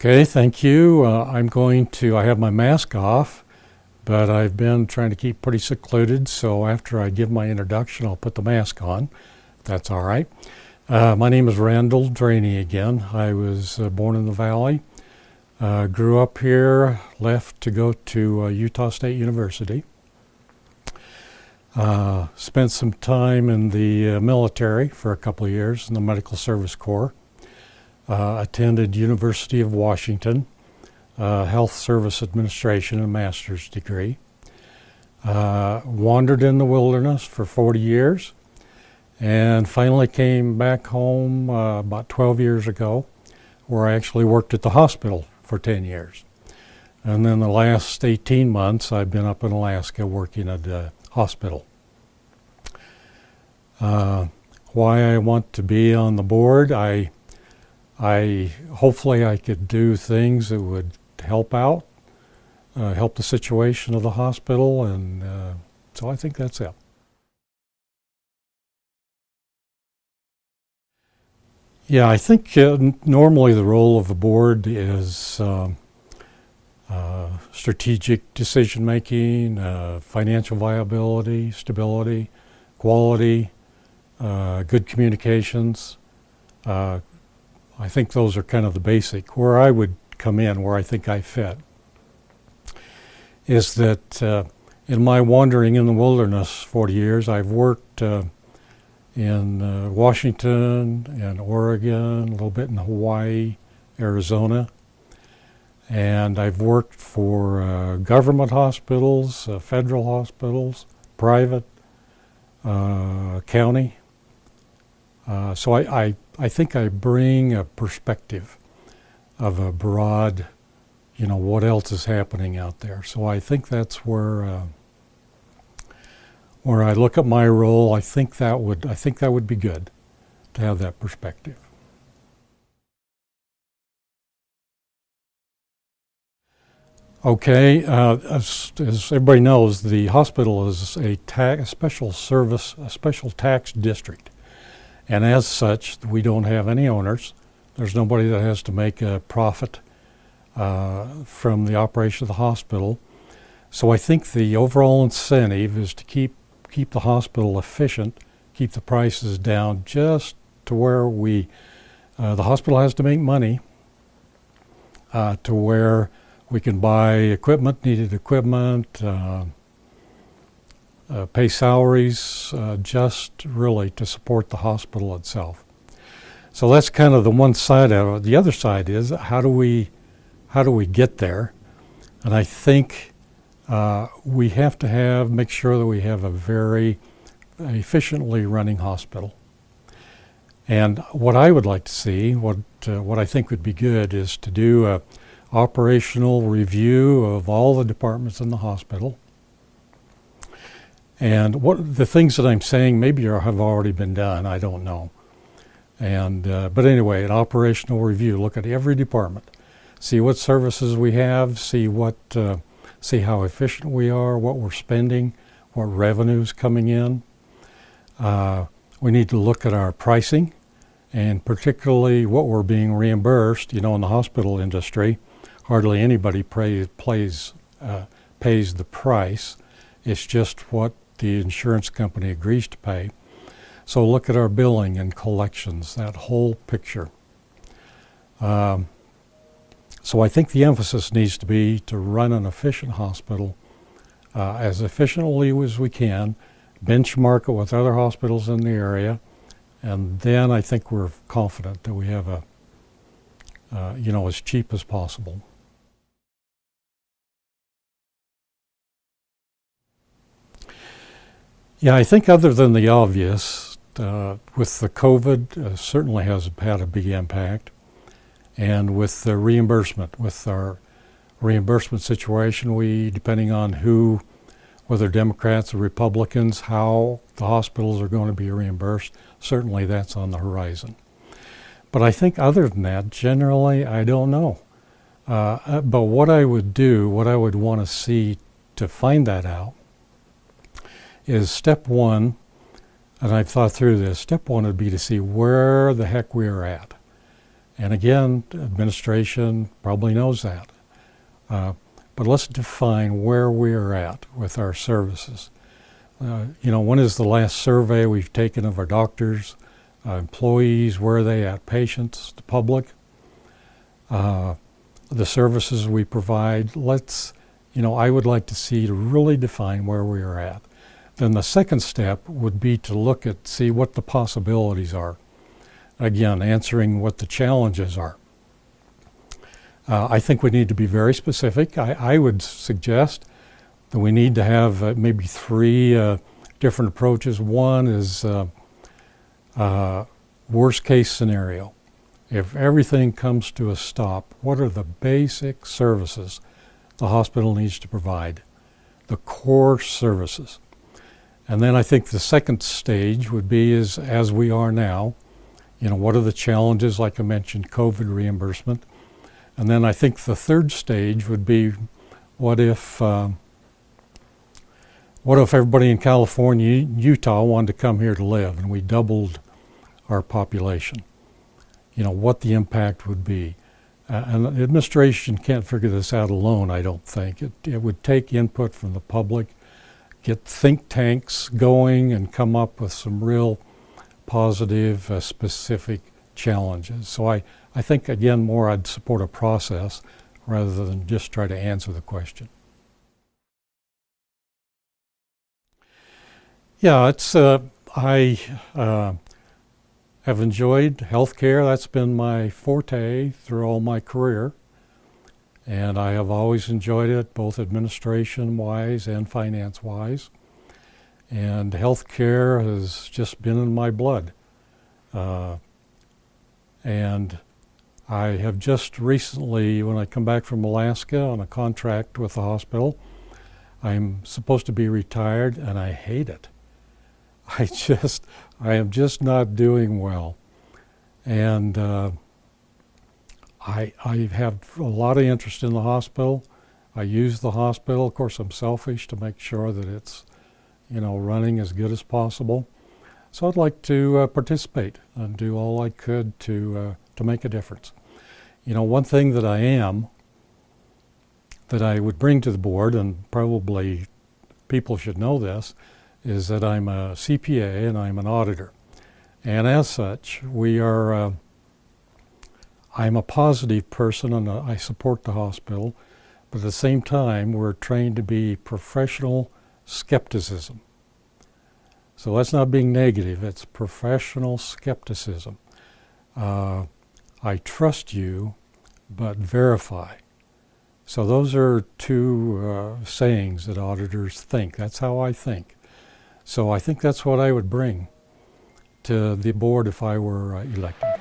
Okay, thank you. I have my mask off, but I've been trying to keep pretty secluded, so after I give my introduction, I'll put the mask on. That's all right. My name is Randall Draney again. I was born in the Valley, grew up here, left to go to Utah State University. Spent some time in the military for a couple of years in the Medical Service Corps. Attended University of Washington, Health Service Administration, a master's degree. Wandered in the wilderness for 40 years and finally came back home about 12 years ago, where I actually worked at the hospital for 10 years. And then the last 18 months I've been up in Alaska working at a hospital. Why I want to be on the board, hopefully I could do things that would help out, help the situation of the hospital, and so I think that's it. Yeah, I think normally the role of the board is strategic decision making, financial viability, stability, quality, good communications. I think those are kind of the basic. Where I would come in, where I think I fit, is that in my wandering in the wilderness 40 years, I've worked in Washington and Oregon, a little bit in Hawaii, Arizona, and I've worked for government hospitals, federal hospitals, private, county. So I think I bring a perspective of a broad, what else is happening out there. So I think that's where I look at my role. I think that would be good to have that perspective. Okay, as everybody knows, the hospital is a special tax district. And as such, we don't have any owners. There's nobody that has to make a profit from the operation of the hospital. So I think the overall incentive is to keep the hospital efficient, keep the prices down just to where the hospital has to make money, to where we can buy needed equipment, pay salaries, just really to support the hospital itself. So that's kind of the one side of it. The other side is how do we get there? And I think we have to make sure that we have a very efficiently running hospital. And what I would like to see, what I think would be good, is to do a operational review of all the departments in the hospital. And what the things that I'm saying maybe have already been done, I don't know. And but anyway, an operational review, look at every department, see what services we have, see how efficient we are, what we're spending, what revenue's coming in. We need to look at our pricing, and particularly what we're being reimbursed. In the hospital industry, hardly anybody pays the price. It's just what the insurance company agrees to pay. So look at our billing and collections, that whole picture. So I think the emphasis needs to be to run an efficient hospital as efficiently as we can, benchmark it with other hospitals in the area, and then I think we're confident that we have as cheap as possible. Yeah, I think other than the obvious, with the COVID, certainly has had a big impact. And with the reimbursement, with our reimbursement situation, depending on whether Democrats or Republicans, how the hospitals are going to be reimbursed. Certainly that's on the horizon. But I think other than that, generally, I don't know. But what I would do, what I would want to see to find that out, is step one, and I've thought through this, step one would be to see where the heck we are at. And again, administration probably knows that. But let's define where we are at with our services. When is the last survey we've taken of our doctors, employees, where are they at, patients, the public, the services we provide. I would like to see to really define where we are at. Then the second step would be to see what the possibilities are. Again, answering what the challenges are. I think we need to be very specific. I would suggest that we need to have maybe three different approaches. One is worst case scenario. If everything comes to a stop, what are the basic services the hospital needs to provide? The core services. And then I think the second stage would be as we are now, what are the challenges, like I mentioned, COVID reimbursement. And then I think the third stage would be, what if everybody in California, Utah wanted to come here to live and we doubled our population? What the impact would be. And the administration can't figure this out alone, I don't think. It would take input from the public, get think tanks going and come up with some real positive, specific challenges. So I think, again, more I'd support a process rather than just try to answer the question. Yeah, I have enjoyed healthcare. That's been my forte through all my career. And I have always enjoyed it, both administration-wise and finance-wise. And healthcare has just been in my blood. And I have just recently, when I come back from Alaska on a contract with the hospital, I'm supposed to be retired, and I hate it. I am just not doing well. And I have a lot of interest in the hospital. I use the hospital. Of course, I'm selfish to make sure that it's, running as good as possible. So I'd like to participate and do all I could to make a difference. One thing that I would bring to the board, and probably people should know this, is that I'm a CPA and I'm an auditor. And as such, I'm a positive person and I support the hospital, but at the same time, we're trained to be professional skepticism. So that's not being negative, it's professional skepticism. I trust you, but verify. So those are two sayings that auditors think. That's how I think. So I think that's what I would bring to the board if I were elected.